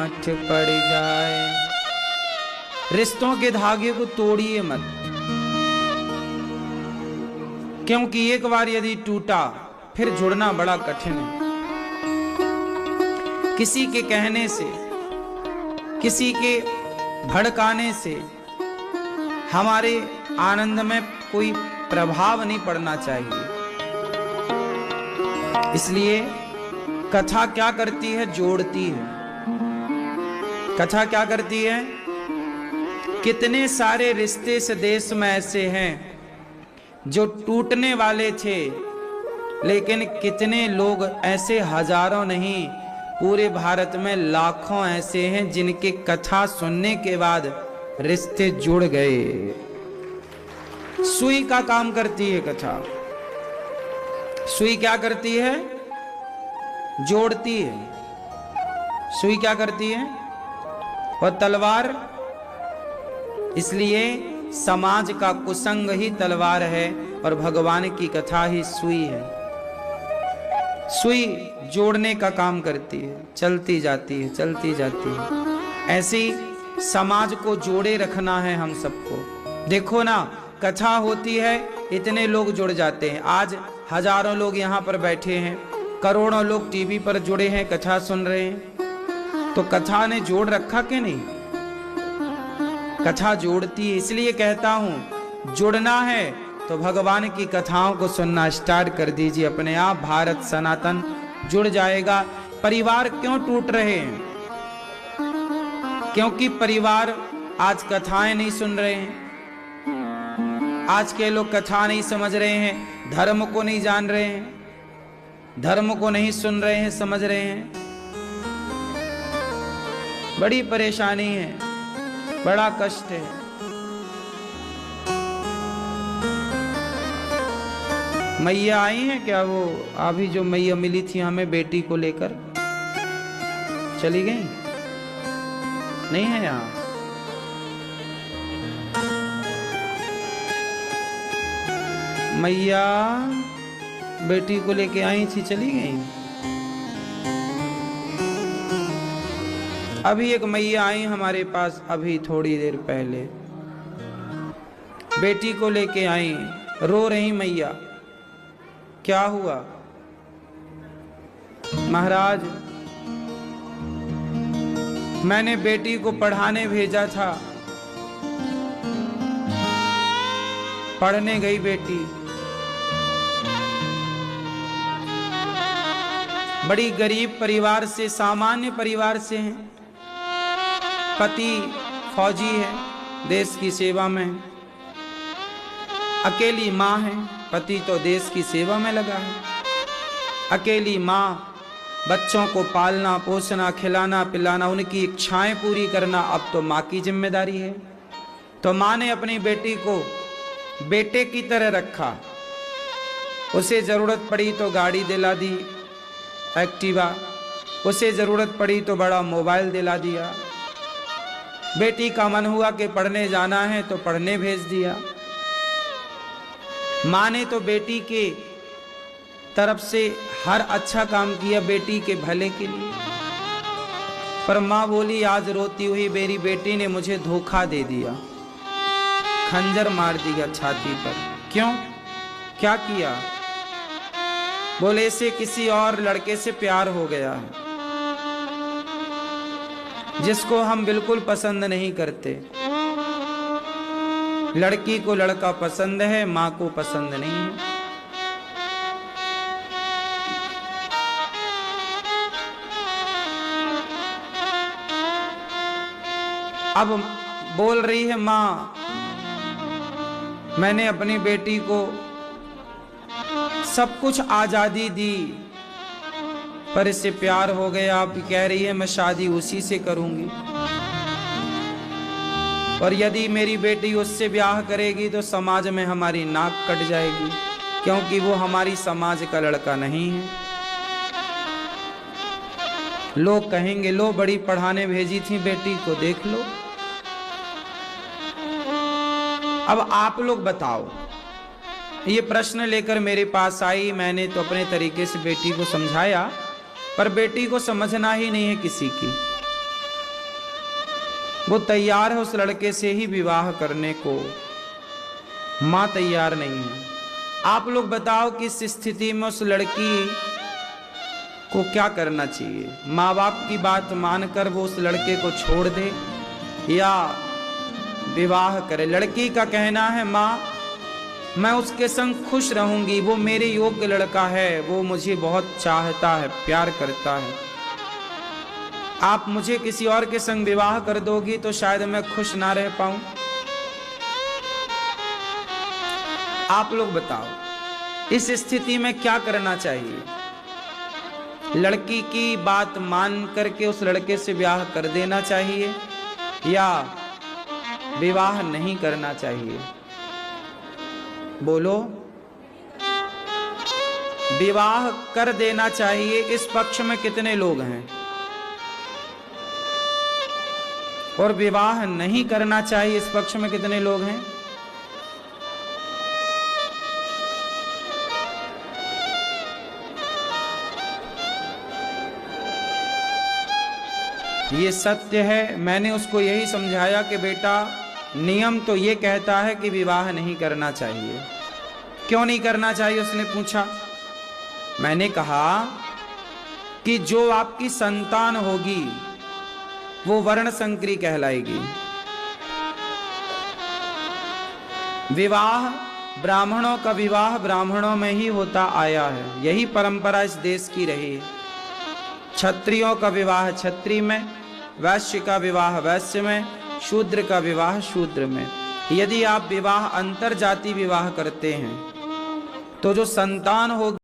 गांठ पड़ जाए। रिश्तों के धागे को तोड़िए मत, क्योंकि एक बार यदि टूटा फिर जुड़ना बड़ा कठिन है। किसी के कहने से, किसी के भड़काने से हमारे आनंद में कोई प्रभाव नहीं पड़ना चाहिए। इसलिए कथा क्या करती है? जोड़ती है। कथा क्या करती है? कितने सारे रिश्ते इस देश में ऐसे हैं जो टूटने वाले थे, लेकिन कितने लोग ऐसे, हजारों नहीं, पूरे भारत में लाखों ऐसे हैं जिनके कथा सुनने के बाद रिश्ते जुड़ गए। सुई का काम करती है कथा। सुई क्या करती है? जोड़ती है। सुई क्या करती है? और तलवार, इसलिए समाज का कुसंग ही तलवार है और भगवान की कथा ही सुई है। सुई जोड़ने का काम करती है, चलती जाती है, चलती जाती है। ऐसे ही समाज को जोड़े रखना है हम सबको। देखो ना, कथा होती है, इतने लोग जुड़ जाते हैं। आज हजारों लोग यहाँ पर बैठे हैं, करोड़ों लोग टीवी पर जुड़े हैं, कथा सुन रहे हैं। तो कथा ने जोड़ रखा कि नहीं? कथा जोड़ती है। इसलिए कहता हूं, जुड़ना है तो भगवान की कथाओं को सुनना स्टार्ट कर दीजिए। अपने आप भारत सनातन जुड़ जाएगा। परिवार क्यों टूट रहे हैं? क्योंकि परिवार आज कथाएं नहीं सुन रहे हैं। आज के लोग कथा नहीं समझ रहे हैं, धर्म को नहीं जान रहे हैं, धर्म को नहीं सुन रहे हैं, समझ रहे हैं। बड़ी परेशानी है, बड़ा कष्ट है। मैया आई हैं क्या? वो अभी जो मैया मिली थी हमें बेटी को लेकर, चली गई? नहीं है यहाँ? मैया बेटी को लेके आई थी, चली गई? अभी एक मैया आई हमारे पास, अभी थोड़ी देर पहले बेटी को लेके आई, रो रही मैया। क्या हुआ? महाराज, मैंने बेटी को पढ़ाने भेजा था, पढ़ने गई बेटी, बड़ी गरीब परिवार से, सामान्य परिवार से है। पति फौजी है, देश की सेवा में है। अकेली माँ है, पति तो देश की सेवा में लगा है। अकेली माँ, बच्चों को पालना पोसना, खिलाना पिलाना, उनकी इच्छाएं पूरी करना अब तो माँ की जिम्मेदारी है। तो माँ ने अपनी बेटी को बेटे की तरह रखा। उसे जरूरत पड़ी तो गाड़ी दिला दी, एक्टिवा। उसे जरूरत पड़ी तो बड़ा मोबाइल दिला दिया। बेटी का मन हुआ कि पढ़ने जाना है तो पढ़ने भेज दिया। माँ ने तो बेटी के तरफ से हर अच्छा काम किया बेटी के भले के लिए। पर माँ बोली, आज रोती हुई मेरी बेटी ने मुझे धोखा दे दिया, खंजर मार दिया छाती पर। क्यों? क्या किया? बोले से किसी और लड़के से प्यार हो गया है, जिसको हम बिल्कुल पसंद नहीं करते। लड़की को लड़का पसंद है, माँ को पसंद नहीं है। अब बोल रही है माँ, मैंने अपनी बेटी को सब कुछ आजादी दी, पर इससे प्यार हो गया। आप कह रही है मैं शादी उसी से करूंगी, और यदि मेरी बेटी उससे ब्याह करेगी तो समाज में हमारी नाक कट जाएगी, क्योंकि वो हमारी समाज का लड़का नहीं है। लोग कहेंगे, लो बड़ी पढ़ाने भेजी थी बेटी को, देख लो। अब आप लोग बताओ। ये प्रश्न लेकर मेरे पास आई। मैंने तो अपने तरीके से बेटी को समझाया, पर बेटी को समझना ही नहीं है किसी की। वो तैयार है उस लड़के से ही विवाह करने को, माँ तैयार नहीं है। आप लोग बताओ कि इस स्थिति में उस लड़की को क्या करना चाहिए? माँ बाप की बात मानकर वो उस लड़के को छोड़ दे या विवाह करे? लड़की का कहना है माँ मैं उसके संग खुश रहूंगी, वो मेरे योग्य लड़का है, वो मुझे बहुत चाहता है, प्यार करता है। आप मुझे किसी और के संग विवाह कर दोगी तो शायद मैं खुश ना रह पाऊं। आप लोग बताओ इस स्थिति में क्या करना चाहिए? लड़की की बात मान करके उस लड़के से विवाह कर देना चाहिए या विवाह नहीं करना चाहिए? बोलो। विवाह कर देना चाहिए इस पक्ष में कितने लोग हैं? और विवाह नहीं करना चाहिए इस पक्ष में कितने लोग हैं? ये सत्य है। मैंने उसको यही समझाया कि बेटा नियम तो ये कहता है कि विवाह नहीं करना चाहिए। क्यों नहीं करना चाहिए उसने पूछा। मैंने कहा कि जो आपकी संतान होगी वो वर्ण संकरी कहलाएगी। विवाह ब्राह्मणों का विवाह ब्राह्मणों में ही होता आया है, यही परंपरा इस देश की रही है। क्षत्रियों का विवाह क्षत्रिय में, वैश्य का विवाह वैश्य में, शूद्र का विवाह शूद्र में। यदि आप विवाह अंतर जाति विवाह करते हैं तो जो संतान होगी